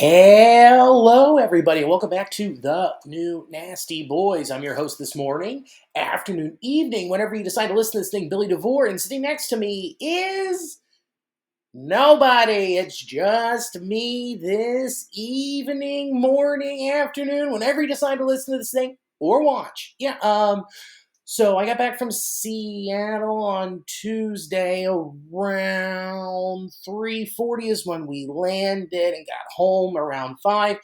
Hello, everybody, and welcome back to the New Nasty Boys. I'm your host this morning, afternoon, evening, whenever you decide to listen to this thing, Billy DeVore, and sitting next to me is nobody. It's just me this evening, morning, afternoon, whenever you decide to listen to this thing or watch. So I got back from Seattle on Tuesday around 3:40 is when we landed and got home around 5.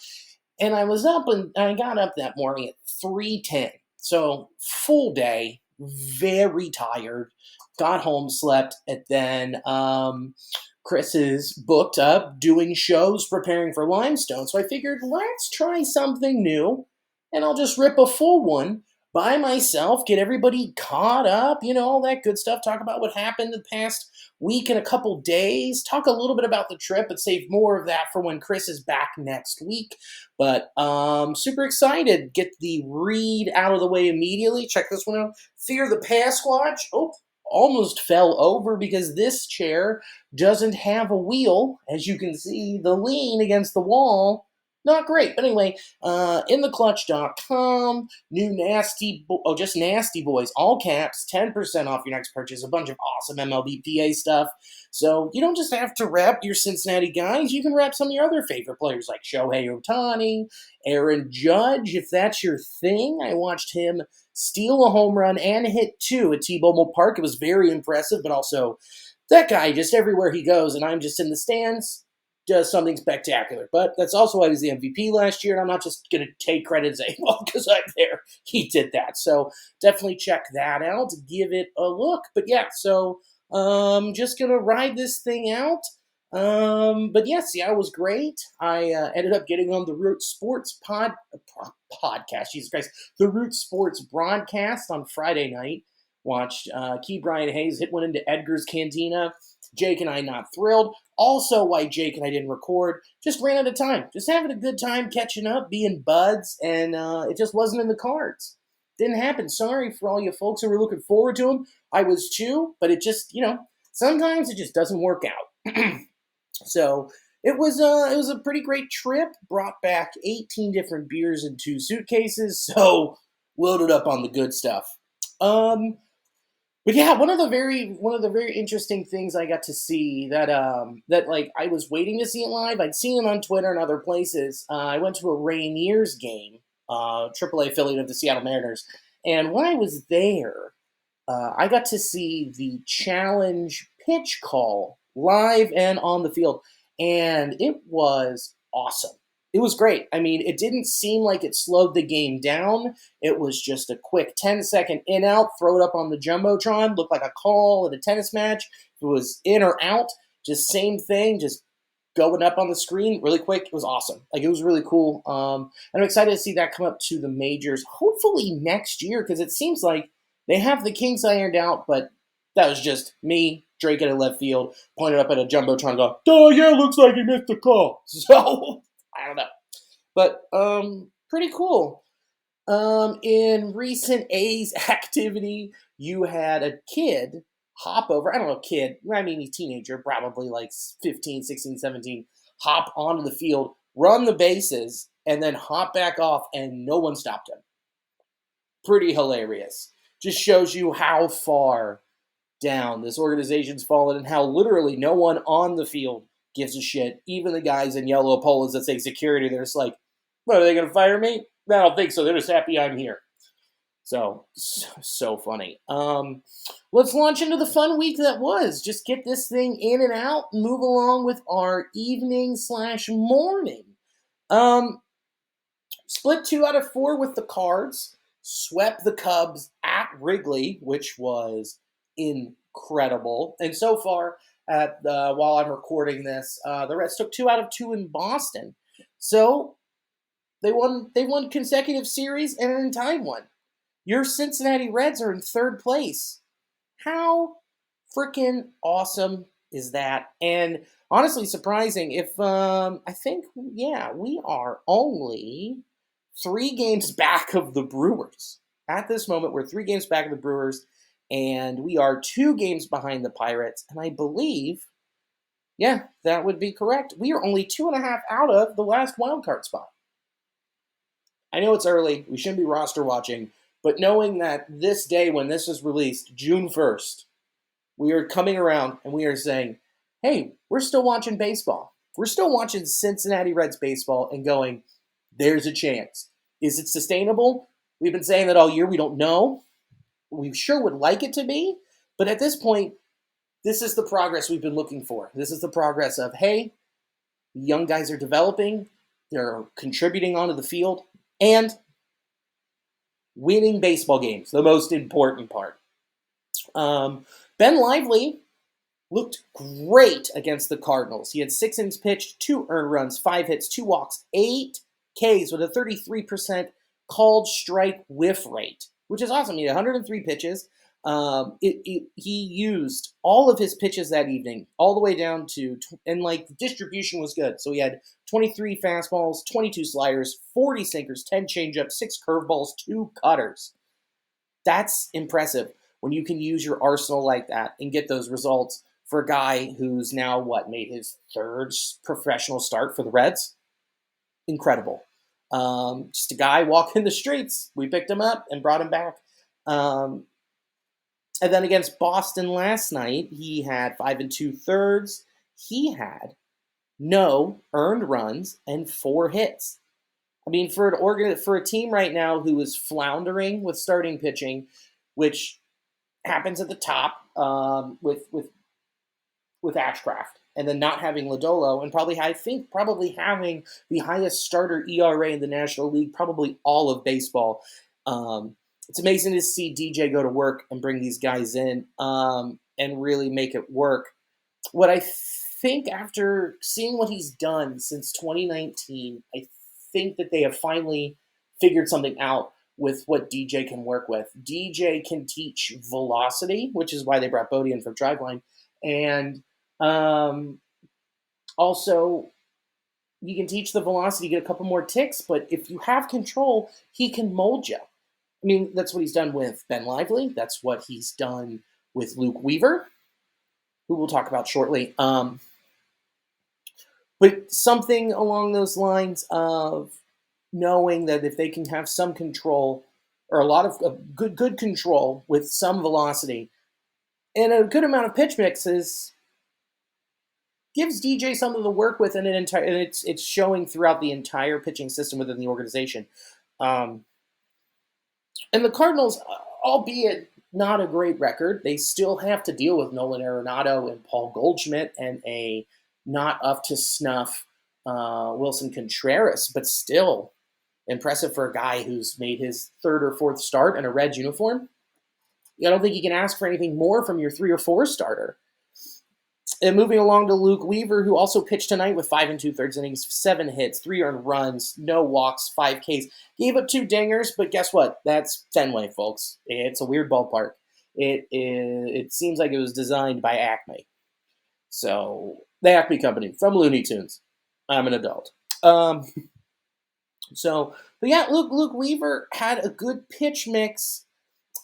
And I got up that morning at 3:10. So full day, very tired. Got home, slept, and then Chris is booked up doing shows preparing for Limestone. So I figured let's try something new and I'll just rip a full one by myself, get everybody caught up, all that good stuff. Talk about what happened the past week and a couple days. Talk a little bit about the trip, but save more of that for when Chris is back next week. But super excited. Get the read out of the way immediately. Check this one out. Fear the Pasquatch. Oh, almost fell over because this chair doesn't have a wheel. As you can see, the lean against the wall. Not great. But anyway, intheclutch.com, just Nasty Boys, all caps, 10% off your next purchase, a bunch of awesome MLB PA stuff. So you don't just have to rep your Cincinnati guys, you can rep some of your other favorite players like Shohei Ohtani, Aaron Judge, if that's your thing. I watched him steal a home run and hit two at T-Mobile Park. It was very impressive, but also that guy just everywhere he goes, and I'm just in the stands, does something spectacular. But that's also why he was the MVP last year, and I'm not just going to take credit and say, well, because I'm there, he did that. So definitely check that out, give it a look. But yeah, so just going to ride this thing out. But yeah, Seattle was great. I ended up getting on the Root Sports podcast, Jesus Christ, the Root Sports broadcast on Friday night. Watched Key Brian Hayes hit one into Edgar's Cantina. Jake and I not thrilled. Also, why Jake and I didn't record, just ran out of time. Just having a good time, catching up, being buds, and it just wasn't in the cards. Didn't happen. Sorry for all you folks who were looking forward to them. I was too, but it just, sometimes it just doesn't work out. So it was a pretty great trip. Brought back 18 different beers in 2 suitcases, so loaded up on the good stuff. But yeah, one of the very interesting things I got to see that like I was waiting to see it live. I'd seen it on Twitter and other places. I went to a Rainiers game, AAA affiliate of the Seattle Mariners, and when I was there, I got to see the challenge pitch call live and on the field, and it was awesome. It was great. I mean, it didn't seem like it slowed the game down. It was just a quick 10-second in-out, throw it up on the Jumbotron, looked like a call at a tennis match. If it was in or out, just same thing, just going up on the screen really quick. It was awesome. Like, it was really cool. And I'm excited to see that come up to the majors, hopefully next year, because it seems like they have the kinks ironed out, but that was just me, Drake at a left field, pointed up at a Jumbotron, go, oh, yeah, looks like he missed the call. So I don't know. But pretty cool. In recent A's activity, you had a kid hop over. I don't know, kid. I mean, he's a teenager, probably like 15, 16, 17. Hop onto the field, run the bases, and then hop back off, and no one stopped him. Pretty hilarious. Just shows you how far down this organization's fallen and how literally no one on the field gives a shit. Even the guys in yellow polos that say security, they're just like, what, are they going to fire me? I don't think so. They're just happy I'm here. So funny. Let's launch into the fun week that was. Just get this thing in and out, move along with our evening/morning. Split 2 out of 4 with the Cards. Swept the Cubs at Wrigley, which was incredible. And so far, while I'm recording this, the Reds took 2 out of 2 in Boston. So they won consecutive series and then tied one. Your Cincinnati Reds are in 3rd place. How freaking awesome is that? And honestly surprising. If I think, yeah, we are only 3 games back of the Brewers. At this moment, we're 3 games back of the Brewers, and we are 2 games behind the Pirates. And I believe Yeah, that would be correct. We are only 2.5 out of the last wild card spot. I know it's early. We shouldn't be roster watching, but knowing that this day when this is released, June 1st, we are coming around and we are saying, hey, we're still watching baseball. We're still watching Cincinnati Reds baseball and going, there's a chance. Is it sustainable? We've been saying that all year. We don't know. We sure would like it to be. But at this point, this is the progress we've been looking for. This is the progress of, hey, the young guys are developing. They're contributing onto the field. And winning baseball games, the most important part. Ben Lively looked great against the Cardinals. He had 6 innings pitched, 2 earned runs, 5 hits, 2 walks, 8 Ks with a 33% called strike whiff rate, which is awesome. He had 103 pitches. He used all of his pitches that evening, all the way down to, and like the distribution was good. So he had 23 fastballs, 22 sliders, 40 sinkers, 10 changeups, 6 curveballs, 2 cutters. That's impressive when you can use your arsenal like that and get those results for a guy who's now made his 3rd professional start for the Reds. Incredible. Just a guy walking the streets. We picked him up and brought him back. And then against Boston last night, he had 5 2/3. He had no earned runs and 4 hits. I mean, for a team right now who is floundering with starting pitching, which happens at the top with Ashcraft, and then not having Lodolo, and probably having the highest starter ERA in the National League, probably all of baseball. It's amazing to see DJ go to work and bring these guys in and really make it work. What I think after seeing what he's done since 2019, I think that they have finally figured something out with what DJ can work with. DJ can teach velocity, which is why they brought Bodie in from Driveline, and also you can teach the velocity, get a couple more ticks, but if you have control, he can mold you. I mean, that's what he's done with Ben Lively. That's what he's done with Luke Weaver, who we'll talk about shortly. But something along those lines of knowing that if they can have some control, or a lot of good control with some velocity and a good amount of pitch mixes, gives DJ something to work with, and it's showing throughout the entire pitching system within the organization. And the Cardinals, albeit not a great record, they still have to deal with Nolan Arenado and Paul Goldschmidt and a not up to snuff Wilson Contreras, but still impressive for a guy who's made his 3rd or 4th start in a Reds uniform. I don't think you can ask for anything more from your 3 or 4 starter. And moving along to Luke Weaver, who also pitched tonight with 5 2/3 innings, 7 hits, 3 earned runs, no walks, 5 Ks. Gave up 2 dingers, but guess what? That's Fenway, folks. It's a weird ballpark. It seems like it was designed by Acme. So, the Acme Company from Looney Tunes. I'm an adult. But yeah, Luke Weaver had a good pitch mix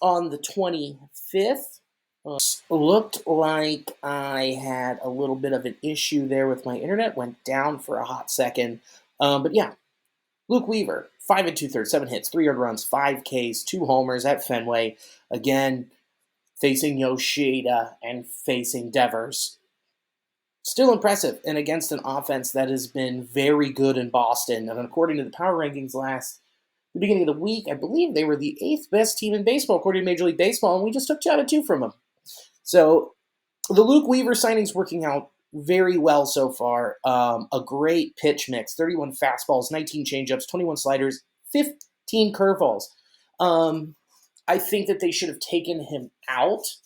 on the 25th. Looked like I had a little bit of an issue there with my internet. Went down for a hot second. But yeah, Luke Weaver, 5 2/3, 7 hits, 3 earned runs, 5 Ks, 2 homers at Fenway. Again, facing Yoshida and facing Devers. Still impressive, and against an offense that has been very good in Boston. And according to the power rankings the beginning of the week, I believe they were the 8th best team in baseball, according to Major League Baseball, and we just took 2 out of 2 from them. So the Luke Weaver signing's working out very well so far. A great pitch mix, 31 fastballs, 19 changeups, 21 sliders, 15 curveballs. I think that they should have taken him out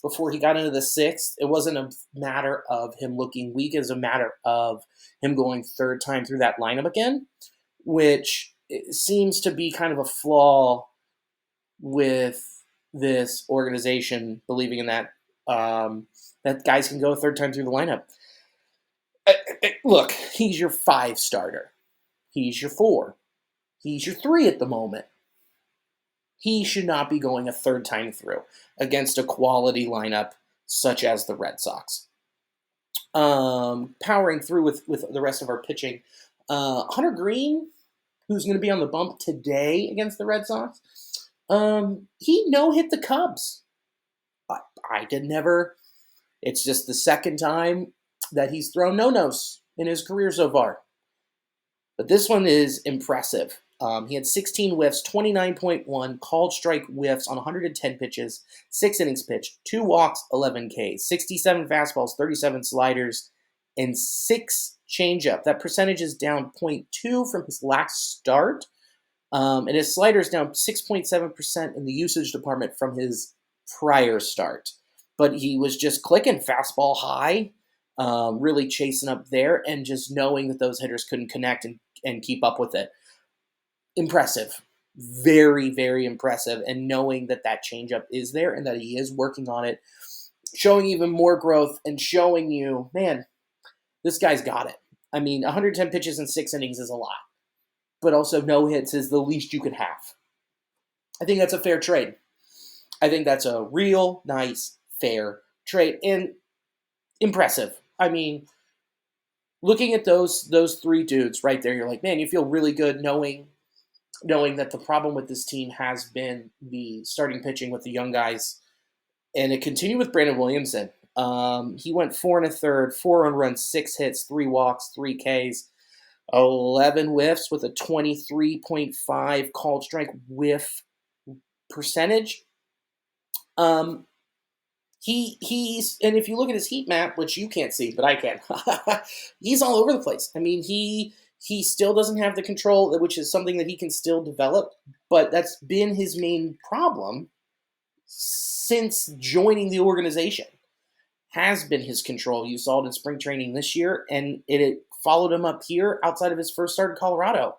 before he got into the 6th. It wasn't a matter of him looking weak. It was a matter of him going 3rd time through that lineup again, which seems to be kind of a flaw with this organization, believing in that that guys can go a 3rd time through the lineup. Look, he's your 5 starter. He's your 4. He's your 3 at the moment. He should not be going a 3rd time through against a quality lineup such as the Red Sox. powering through with the rest of our pitching. Hunter Green, who's going to be on the bump today against the Red Sox, he no-hit the Cubs. I did never. It's just the second time that he's thrown no-nos in his career so far. But this one is impressive. He had 16 whiffs, 29.1 called strike whiffs on 110 pitches, 6 innings pitched, 2 walks, 11 Ks, 67 fastballs, 37 sliders, and 6 changeup. That percentage is down 0.2 from his last start, and his slider is down 6.7% in the usage department from his prior start. But he was just clicking fastball high, really chasing up there, and just knowing that those hitters couldn't connect and keep up with it. Impressive. Very, very impressive. And knowing that that changeup is there and that he is working on it, showing even more growth and showing you, man, this guy's got it. I mean, 110 pitches in 6 innings is a lot, but also no hits is the least you could have. I think that's a fair trade. I think that's a real nice, fair trade and impressive. I mean, looking at those 3 dudes right there, you're like, man, you feel really good knowing that the problem with this team has been the starting pitching with the young guys. And it continued with Brandon Williamson. He went 4 1/3, 4 earned runs, 6 hits, 3 walks, 3 Ks, 11 whiffs with a 23.5 called strike whiff percentage. He's and if you look at his heat map, which you can't see, but I can, he's all over the place. I mean, he still doesn't have the control, which is something that he can still develop, but that's been his main problem since joining the organization. Has been his control. You saw it in spring training this year, and it followed him up here outside of his first start in Colorado.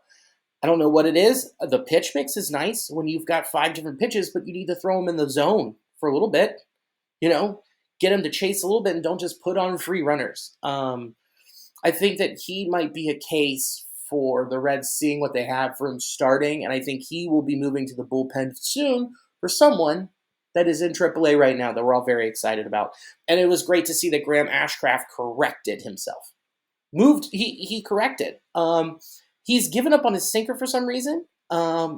I don't know what it is. The pitch mix is nice when you've got 5 different pitches, but you need to throw him in the zone for a little bit. Get him to chase a little bit and don't just put on free runners. I think that he might be a case for the Reds seeing what they have for him starting, and I think he will be moving to the bullpen soon for someone that is in AAA right now that we're all very excited about. And it was great to see that Graham Ashcraft corrected himself. He corrected. He's given up on his sinker for some reason.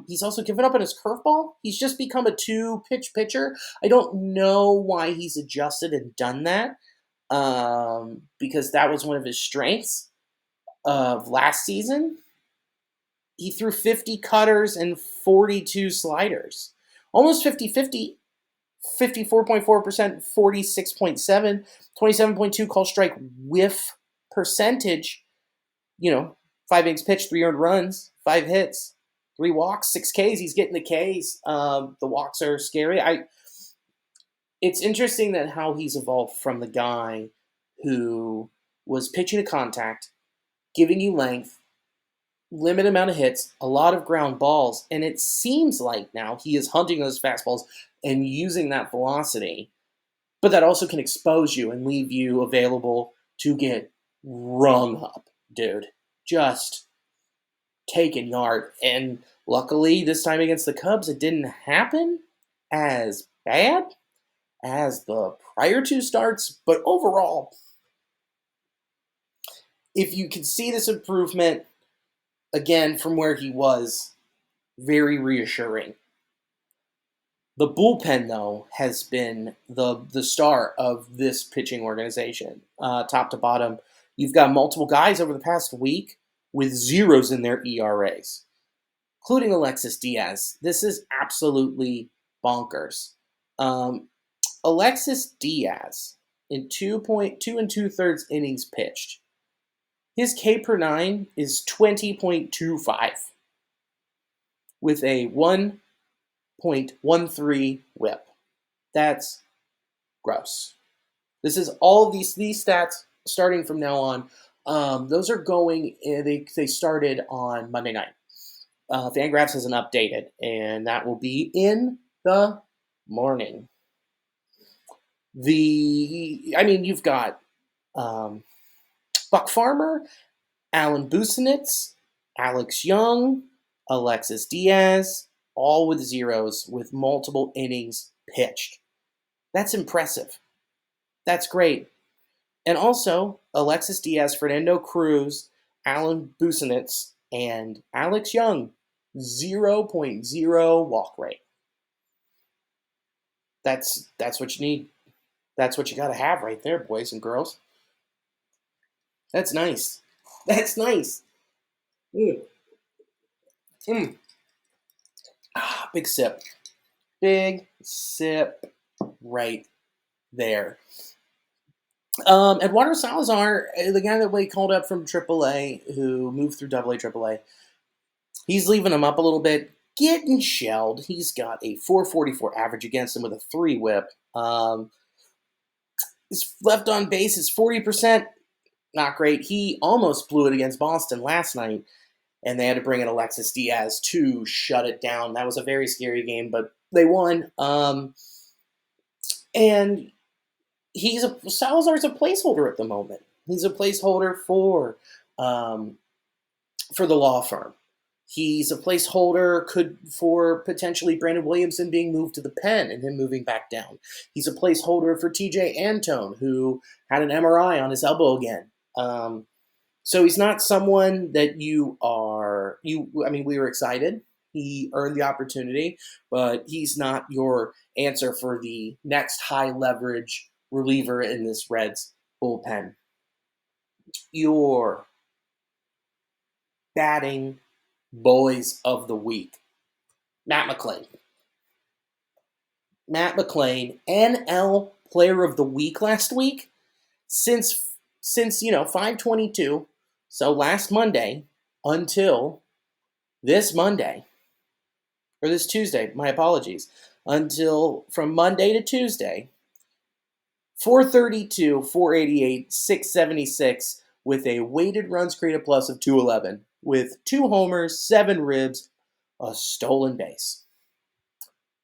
He's also given up on his curveball. He's just become a 2-pitch pitcher. I don't know why he's adjusted and done that, because that was one of his strengths of last season. He threw 50 cutters and 42 sliders. Almost 50-50, 54.4%, 46.7, 27.2 call strike whiff percentage. 5 innings pitched, 3 earned runs, 5 hits, 3 walks, 6 Ks. He's getting the Ks. The walks are scary. It's interesting that how he's evolved from the guy who was pitching to contact, giving you length, limited amount of hits, a lot of ground balls, and it seems like now he is hunting those fastballs and using that velocity, but that also can expose you and leave you available to get rung up, dude. Just taken yard. And luckily, this time against the Cubs, it didn't happen as bad as the prior 2 starts. But overall, if you can see this improvement, again, from where he was, very reassuring. The bullpen, though, has been the star of this pitching organization, top to bottom. You've got multiple guys over the past week with 0s in their ERAs, including Alexis Diaz. This is absolutely bonkers. Alexis Diaz, in 2 2/3 innings pitched, his K per 9 is 20.25 with a 1.13 whip. That's gross. This is all of these stats starting from now on. Those are going, they started on Monday night. Fangraphs hasn't updated, and that will be in the morning. You've got Buck Farmer, Alan Busenitz, Alex Young, Alexis Diaz, all with 0s with multiple innings pitched. That's impressive. That's great. And also, Alexis Diaz, Fernando Cruz, Alan Busenitz, and Alex Young. 0.0 walk rate. That's what you need. That's what you got to have right there, boys and girls. That's nice. That's nice. Mm. Mm. Big sip. Big sip right there. Eduardo Salazar, the guy that we called up from AAA, who moved through AA, AAA, he's leaving him up a little bit, getting shelled. He's got a 444 average against him with a 3 whip. His left on base is 40%. Not great. He almost blew it against Boston last night, and they had to bring in Alexis Diaz to shut it down. That was a very scary game, but they won. And Salazar's a placeholder at the moment. He's a placeholder for the law firm. He's a placeholder for potentially Brandon Williamson being moved to the pen and him moving back down. He's a placeholder for TJ Antone, who had an MRI on his elbow again. So he's not someone that we were excited. He earned the opportunity, but he's not your answer for the next high leverage reliever in this Reds bullpen. Your batting boys of the week. Matt McLain. Matt McLain, NL Player of the Week last week. Since 5/22, so last Monday until this Monday, or this Tuesday, my apologies, until from Monday to Tuesday, 432, 488, 676 with a weighted runs created plus of 211 with 2 homers, 7 ribs, a stolen base.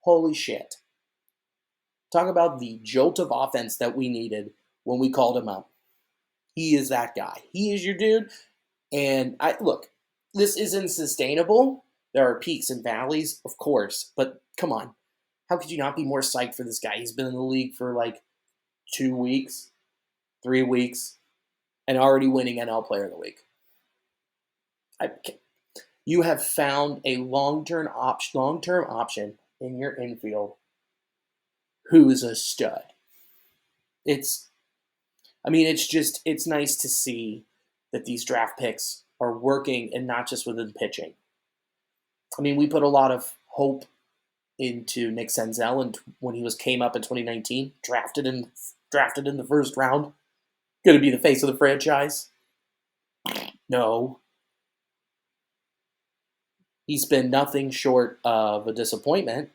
Holy shit. Talk about the jolt of offense that we needed when we called him up. He is that guy. He is your dude. And look, this isn't sustainable. There are peaks and valleys, of course, but come on. How could you not be more psyched for this guy? He's been in the league for like 2 weeks, 3 weeks, and already winning NL Player of the Week. You have found a long-term option in your infield who is a stud. It's nice to see that these draft picks are working and not just within pitching. I mean, we put a lot of hope into Nick Senzel and when he came up in 2019, drafted in the first round, going to be the face of the franchise. No. He's been nothing short of a disappointment.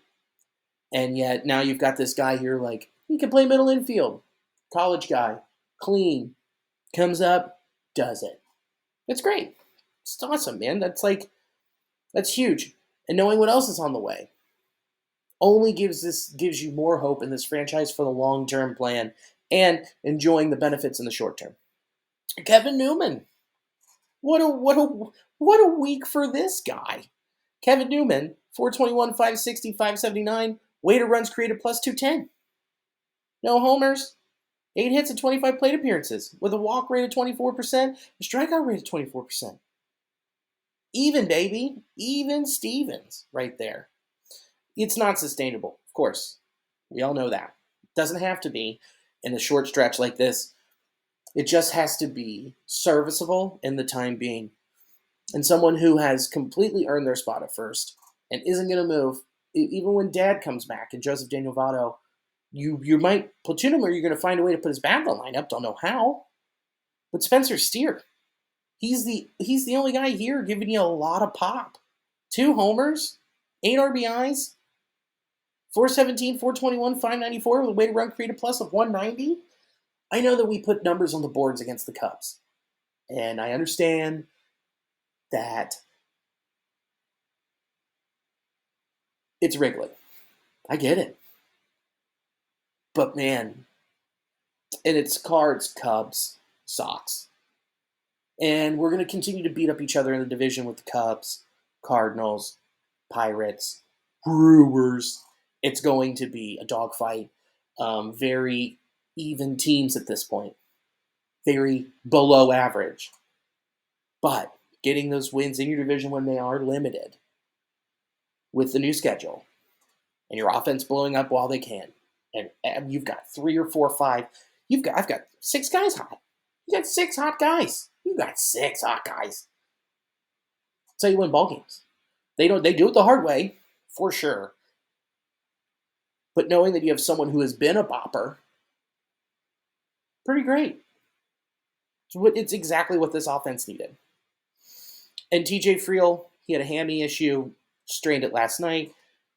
And yet now you've got this guy here like, he can play middle infield. College guy, clean, comes up, does it. It's great. It's awesome, man. That's huge. And knowing what else is on the way only gives you more hope in this franchise for the long-term plan and enjoying the benefits in the short term. Kevin Newman. What a week for this guy. Kevin Newman, 421, 560, 579, weighted runs created plus 210. No homers, 8 hits and 25 plate appearances with a walk rate of 24%, a strikeout rate of 24%. Even, baby. Even Stevens right there. It's not sustainable, of course. We all know that. It doesn't have to be in a short stretch like this. It just has to be serviceable in the time being. And someone who has completely earned their spot at first and isn't going to move, even when Dad comes back and Joseph Daniel Votto, you might platoon him or you're going to find a way to put his bat in the lineup. Don't know how. But Spencer Steer, he's the only guy here giving you a lot of pop. 2 homers, 8 RBIs, 417, 421, 594 with a weighted run created plus of 190. I know that we put numbers on the boards against the Cubs. And I understand that it's Wrigley. I get it. But man, and it's Cards, Cubs, Sox. And we're going to continue to beat up each other in the division with the Cubs, Cardinals, Pirates, Brewers. It's going to be a dogfight. Very even teams at this point. very below average. But getting those wins in your division when they are limited with the new schedule and your offense blowing up while they can, and you've got 3 or 4 or 5, I've got 6 guys hot. You got 6 hot guys. You got 6 hot guys. That's how you win ball games. They do it the hard way, for sure. But knowing that you have someone who has been a bopper, pretty great. It's exactly what this offense needed. And TJ Friel, he had a hammy issue, strained it last night,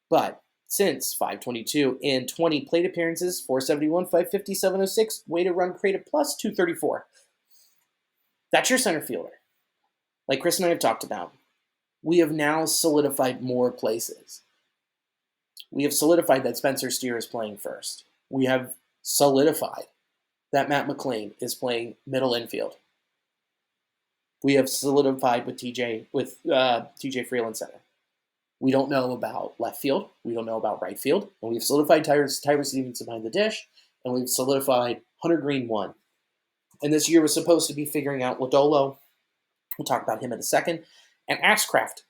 but since 522 in 20 plate appearances, 471, 550, 706, weighted run created plus 234. That's your center fielder. Like Chris and I have talked about, we have now solidified more places. We have solidified that Spencer Steer is playing first. We have solidified that Matt McLain is playing middle infield. We have solidified with TJ Friel in center. We don't know about left field. We don't know about right field. And we've solidified Tyler Stevenson behind the dish. And we've solidified Hunter Green 1. And this year was supposed to be figuring out Lodolo. We'll talk about him in a second. And Ashcraft.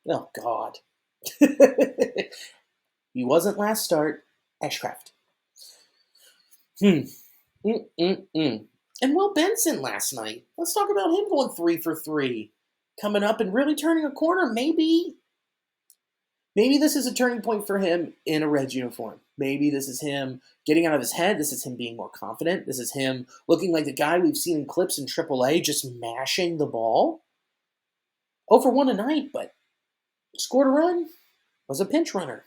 Oh, God. He wasn't last start. Ashcraft. And Will Benson last night. Let's talk about him going 3 for 3. Coming up and really turning a corner. Maybe this is a turning point for him in a Reds uniform. Maybe this is him getting out of his head. This is him being more confident. This is him looking like the guy we've seen in clips in AAA, just mashing the ball. 0 for 1 tonight, but scored a run. Was a pinch runner.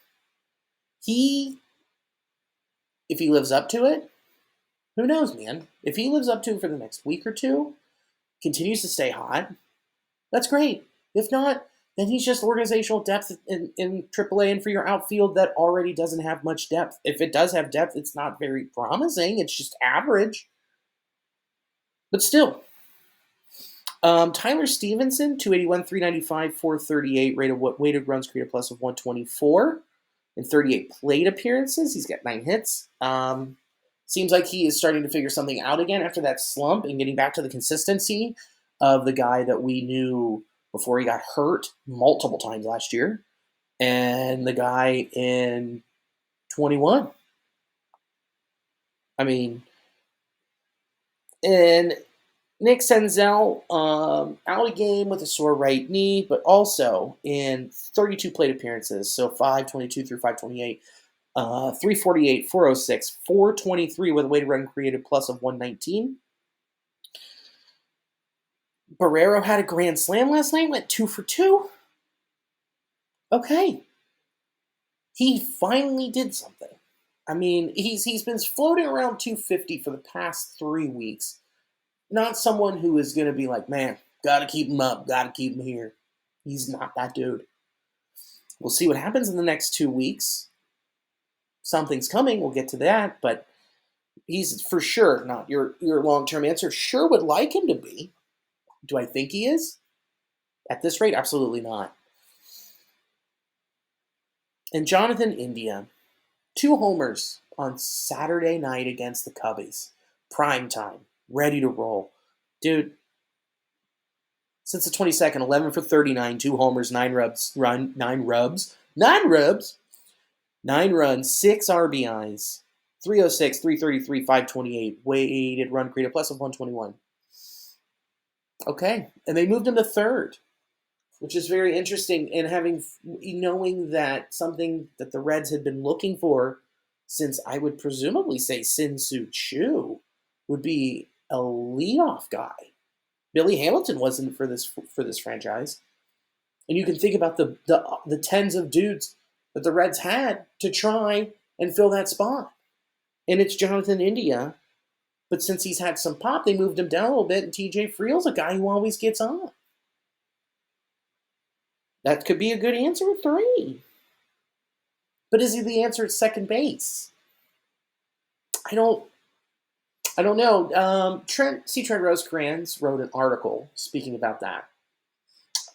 If he lives up to it, who knows, man? If he lives up to it for the next week or two, continues to stay hot, that's great. If not, then he's just organizational depth in AAA and for your outfield that already doesn't have much depth. If it does have depth, it's not very promising. It's just average. But still. Tyler Stevenson, 281, 395, 438, weighted runs created plus of 124 in 38 plate appearances. He's got 9 hits. Seems like he is starting to figure something out again after that slump and getting back to the consistency of the guy that we knew before he got hurt multiple times last year, and the guy in 21. I mean, and Nick Senzel, out of game with a sore right knee, but also in 32 plate appearances, so 522 through 528, 348, 406, 423 with a weighted run created plus of 119. Barrero had a grand slam last night, went 2 for 2. Okay. He finally did something. I mean, he's been floating around 250 for the past 3 weeks. Not someone who is going to be like, man, got to keep him up, got to keep him here. He's not that dude. We'll see what happens in the next 2 weeks. Something's coming, we'll get to that, but he's for sure not your long-term answer. Sure would like him to be. Do I think he is? At this rate, absolutely not. And Jonathan India, 2 homers on Saturday night against the Cubbies. Prime time. Ready to roll. Dude, since the 22nd, 11 for 39, 2 homers, 9 runs, 9 runs, 6 RBIs, 306, 333, 528, weighted run created plus of 121. Okay, and they moved him to third, which is very interesting, and knowing that something that the Reds had been looking for since I would presumably say Sin-Soo Choo would be a leadoff guy. Billy Hamilton wasn't for this franchise, and you can think about the tens of dudes that the Reds had to try and fill that spot, and it's Jonathan India. But since he's had some pop, they moved him down a little bit, and TJ Friel's a guy who always gets on. That could be a good answer at 3. But is he the answer at second base? I don't know. Trent Rosecrans wrote an article speaking about that.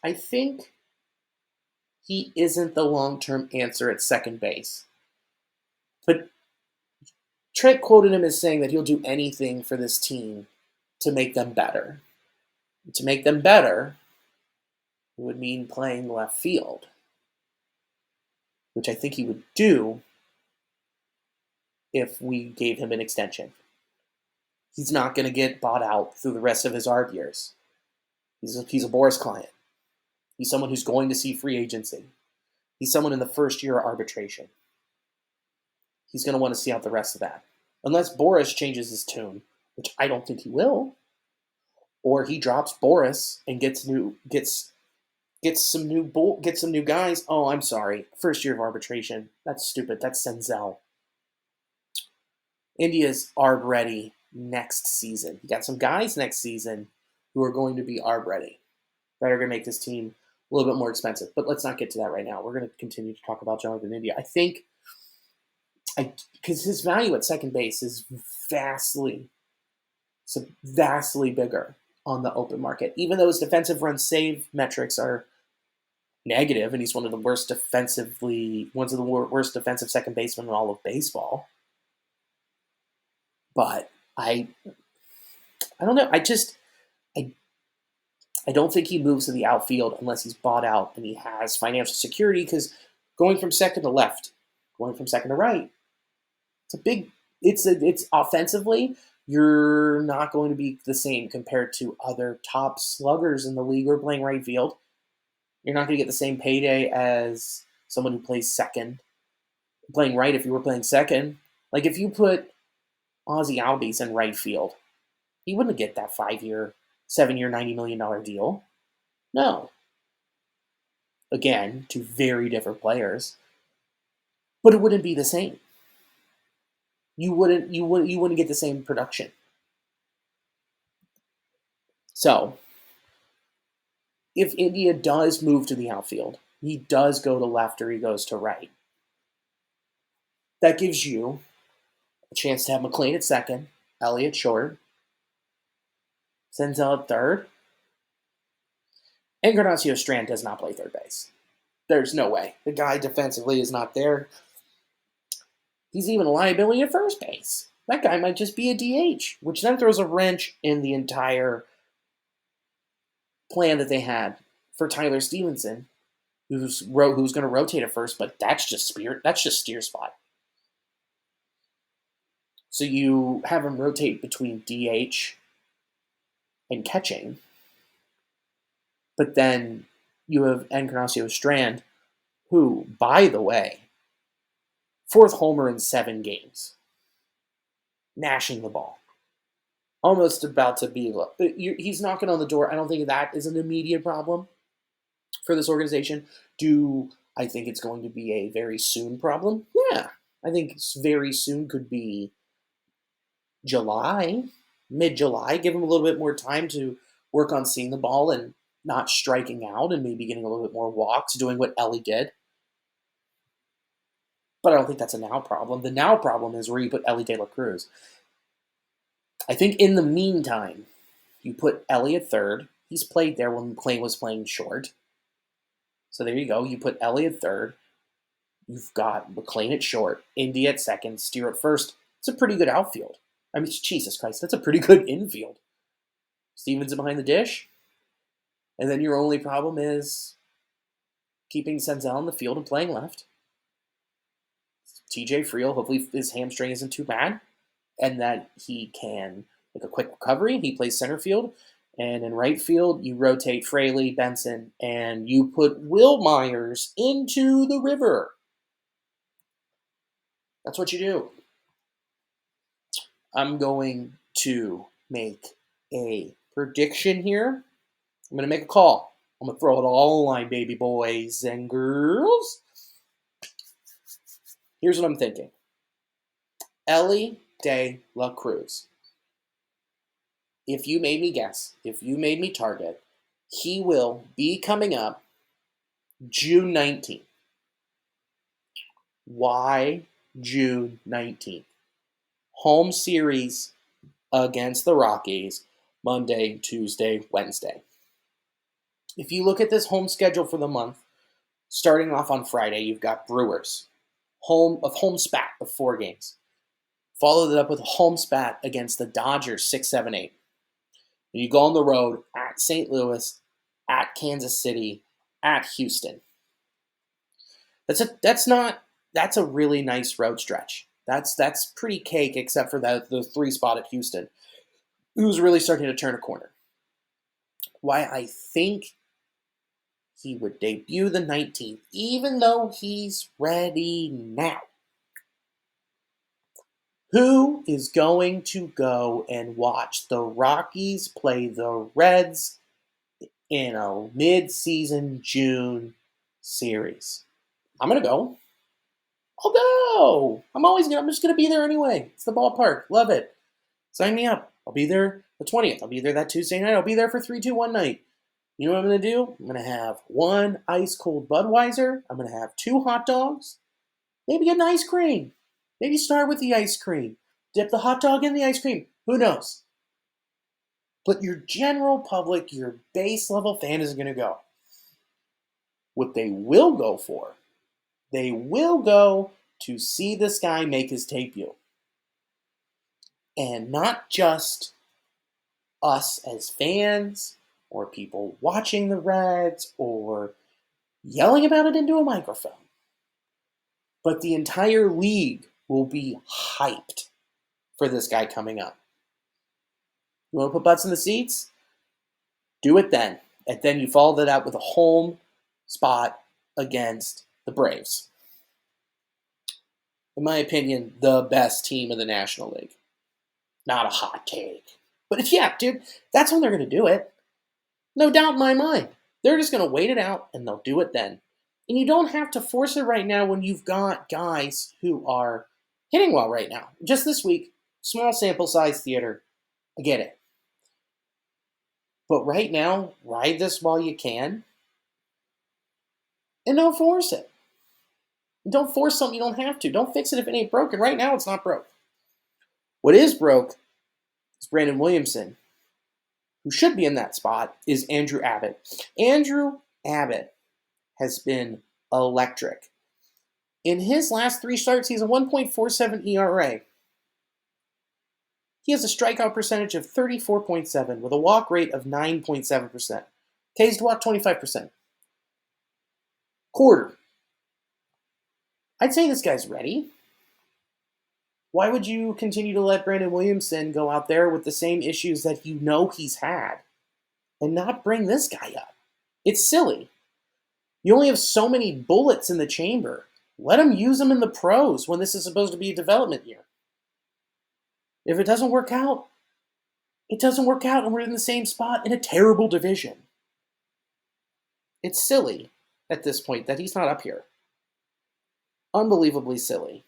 I think he isn't the long-term answer at second base. But Trent quoted him as saying that he'll do anything for this team to make them better. To make them better, it would mean playing left field, which I think he would do if we gave him an extension. He's not going to get bought out through the rest of his ARB years. He's a Boris client. He's someone who's going to see free agency. He's someone in the first year of arbitration. He's going to want to see out the rest of that. Unless Boris changes his tune, which I don't think he will, or he drops Boris and gets some new guys. Oh, I'm sorry. First year of arbitration. That's stupid. That's Senzel. India's ARB ready next season. You got some guys next season who are going to be ARB ready. That are going to make this team a little bit more expensive. But let's not get to that right now. We're going to continue to talk about Jonathan India. I think because his value at second base is vastly bigger on the open market. Even though his defensive run save metrics are negative, and he's one of the worst defensive second basemen in all of baseball. But I don't know. I don't think he moves to the outfield unless he's bought out and he has financial security, because going from second to left, going from second to right, it's offensively, you're not going to be the same compared to other top sluggers in the league who are playing right field. You're not going to get the same payday as someone who plays second. Playing right, if you were playing second, like if you put Ozzie Albies in right field, he wouldn't get that 5-year, 7-year, $90 million deal. No. Again, two very different players. But it wouldn't be the same. You wouldn't get the same production. So, if India does move to the outfield, he does go to left or he goes to right. That gives you a chance to have McLain at second, Elly at short, Senzel at third. Encarnacio Strand does not play third base. There's no way. The guy defensively is not there. He's even a liability at first base. That guy might just be a DH, which then throws a wrench in the entire plan that they had for Tyler Stevenson, who's going to rotate at first, but that's just steer spot. So you have him rotate between DH and catching, but then you have Encarnacio Strand, who, by the way, 4th homer in 7 games, mashing the ball, almost about to be. He's knocking on the door. I don't think that is an immediate problem for this organization. Do I think it's going to be a very soon problem? Yeah, I think very soon could be July, mid-July. Give him a little bit more time to work on seeing the ball and not striking out and maybe getting a little bit more walks, doing what Elly did. But I don't think that's a now problem. The now problem is where you put Elly De La Cruz. I think in the meantime, you put Elly at third. He's played there when McLain was playing short. So there you go. You put Elly at third. You've got McLain at short, India at second, Steer at first. It's a pretty good outfield. I mean, Jesus Christ, that's a pretty good infield. Stevenson behind the dish. And then your only problem is keeping Senzel in the field and playing left. TJ Friel, hopefully his hamstring isn't too bad, and that he can make a quick recovery. He plays center field. And in right field, you rotate Fraley, Benson, and you put Will Myers into the river. That's what you do. I'm going to make a prediction here. I'm going to make a call. I'm going to throw it all line, baby boys and girls. Here's what I'm thinking. Elly De La Cruz. If you made me guess, if you made me target, he will be coming up June 19th. Why June 19th? Home series against the Rockies, Monday, Tuesday, Wednesday. If you look at this home schedule for the month, starting off on Friday, you've got Brewers, home spat of 4 games. Followed it up with a home spat against the Dodgers 6-7-8. And you go on the road at St. Louis, at Kansas City, at Houston. That's a really nice road stretch. That's pretty cake, except for the 3 spot at Houston, who's really starting to turn a corner. Why I think he would debut the 19th, even though he's ready now. Who is going to go and watch the Rockies play the Reds in a mid-season June series? I'm going to go. I'll go. I'm just going to be there anyway. It's the ballpark. Love it. Sign me up. I'll be there the 20th. I'll be there that Tuesday night. I'll be there for 3-2-1 night. You know what I'm going to do? I'm going to have 1 ice-cold Budweiser. I'm going to have 2 hot dogs. Maybe an ice cream. Maybe start with the ice cream. Dip the hot dog in the ice cream. Who knows? But your general public, your base level fan isn't going to go. What they will go for, they will go to see this guy make his debut. And not just us as fans or people watching the Reds or yelling about it into a microphone. But the entire league will be hyped for this guy coming up. You want to put butts in the seats? Do it then. And then you follow that out with a home spot against the Braves. In my opinion, the best team in the National League. Not a hot take. But yeah, dude, that's when they're going to do it. No doubt in my mind. They're just going to wait it out, and they'll do it then. And you don't have to force it right now when you've got guys who are hitting well right now. Just this week, small sample size theater. I get it. But right now, ride this while you can. And don't force it. Don't force something you don't have to. Don't fix it if it ain't broken. Right now, it's not broke. What is broke is Brandon Williamson, who should be in that spot, is Andrew Abbott. Andrew Abbott has been electric. In his last 3 starts, he's a 1.47 ERA. He has a strikeout percentage of 34.7 with a walk rate of 9.7%. Ks to walk 25%. Quarter. I'd say this guy's ready. Why would you continue to let Brandon Williamson go out there with the same issues that you know he's had and not bring this guy up? It's silly. You only have so many bullets in the chamber. Let him use them in the pros when this is supposed to be a development year. If it doesn't work out, it doesn't work out, and we're in the same spot in a terrible division. It's silly at this point that he's not up here. Unbelievably silly.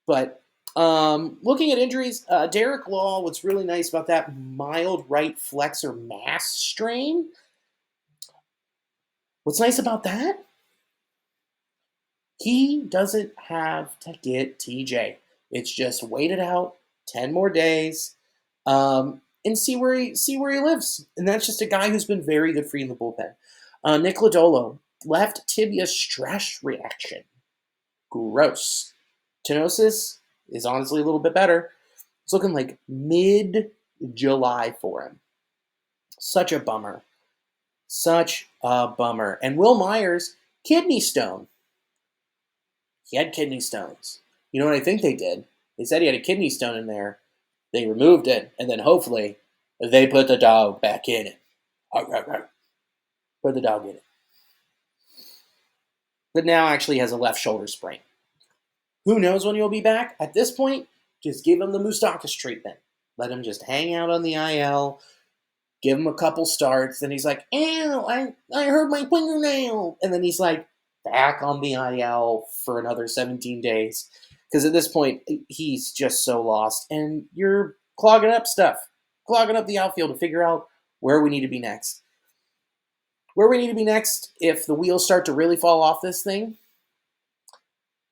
But looking at injuries, Derek Law, what's really nice about that mild right flexor mass strain, what's nice about that? He doesn't have to get TJ. It's just wait it out 10 more days and see where he lives. And that's just a guy who's been very good for you in the bullpen. Nick Lodolo, left tibia stress reaction. Gross. Tenosis is honestly a little bit better. It's looking like mid-July for him. Such a bummer. Such a bummer. And Will Myers, kidney stone. He had kidney stones. You know what I think they did? They said he had a kidney stone in there. They removed it, and then hopefully they put the dog back in it. Put the dog in it. But now actually has a left shoulder sprain. Who knows when he'll be back? At this point, just give him the Moustakas treatment. Let him just hang out on the IL. Give him a couple starts. Then he's like, "Ow, I hurt my fingernail." And then he's like, back on the IL for another 17 days. Because at this point, he's just so lost. And you're clogging up stuff. Clogging up the outfield to figure out where we need to be next. Where we need to be next, if the wheels start to really fall off this thing. I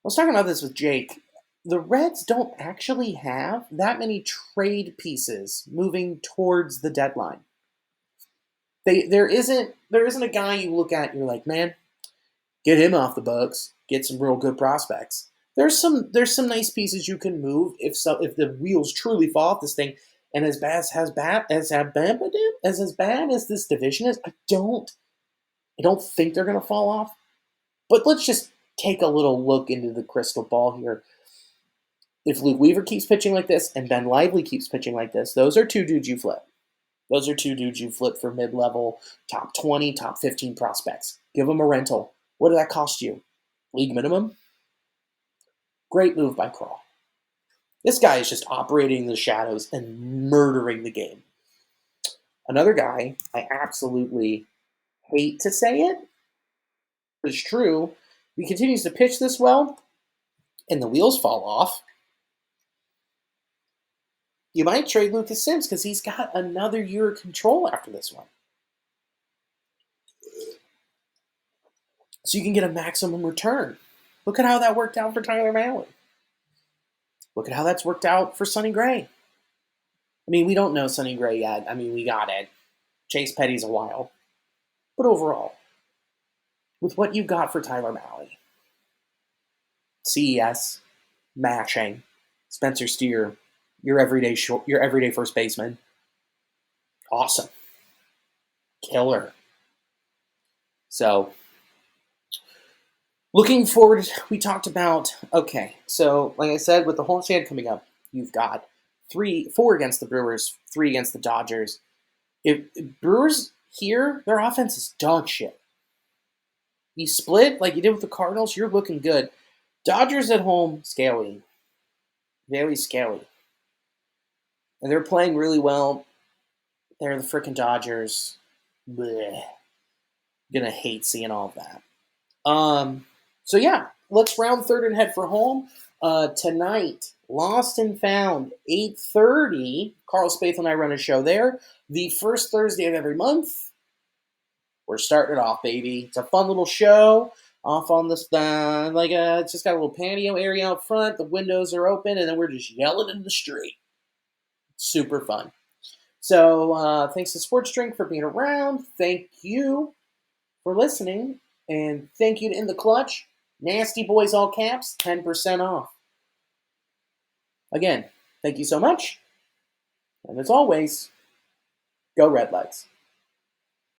was talking about this with Jake. The Reds don't actually have that many trade pieces moving towards the deadline. There isn't a guy you look at and you're like, man, get him off the books, get some real good prospects. there's some nice pieces you can move if the wheels truly fall off this thing. And as bad as this division is, I don't think they're gonna fall off. But let's just take a little look into the crystal ball here. If Luke Weaver keeps pitching like this and Ben Lively keeps pitching like this, those are two dudes you flip. Those are two dudes you flip for mid-level, top 20, top 15 prospects. Give them a rental. What did that cost you? League minimum? Great move by Crawl. This guy is just operating in the shadows and murdering the game. Another guy, I absolutely hate to say it, but it's true. He continues to pitch this well, and the wheels fall off. You might trade Lucas Sims because he's got another year of control after this one. So you can get a maximum return. Look at how that worked out for Tyler Mahle. Look at how that's worked out for Sonny Gray. I mean, we don't know Sonny Gray yet. I mean, we got it. Chase Petty's a while. But overall, with what you got for Tyler Mahle, CES, mashing, Spencer Steer, your everyday first baseman, awesome, killer. So, looking forward, we talked about, okay, so like I said, with the homestand coming up, you've got 4 against the Brewers, 3 against the Dodgers. If Brewers here, their offense is dog shit. You split like you did with the Cardinals, you're looking good. Dodgers at home, scaly. Very scaly. And they're playing really well. They're the frickin' Dodgers. Blech. Gonna hate seeing all of that. So yeah, let's round third and head for home. Tonight, Lost and Found, 8:30. Carl Spaeth and I run a show there. The first Thursday of every month. We're starting it off, baby. It's a fun little show. Off on this, it's just got a little patio area out front. The windows are open, and then we're just yelling in the street. Super fun. So thanks to Sports Drink for being around. Thank you for listening. And thank you to In the Clutch. Nasty Boys, all caps, 10% off. Again, thank you so much. And as always, go Red Legs.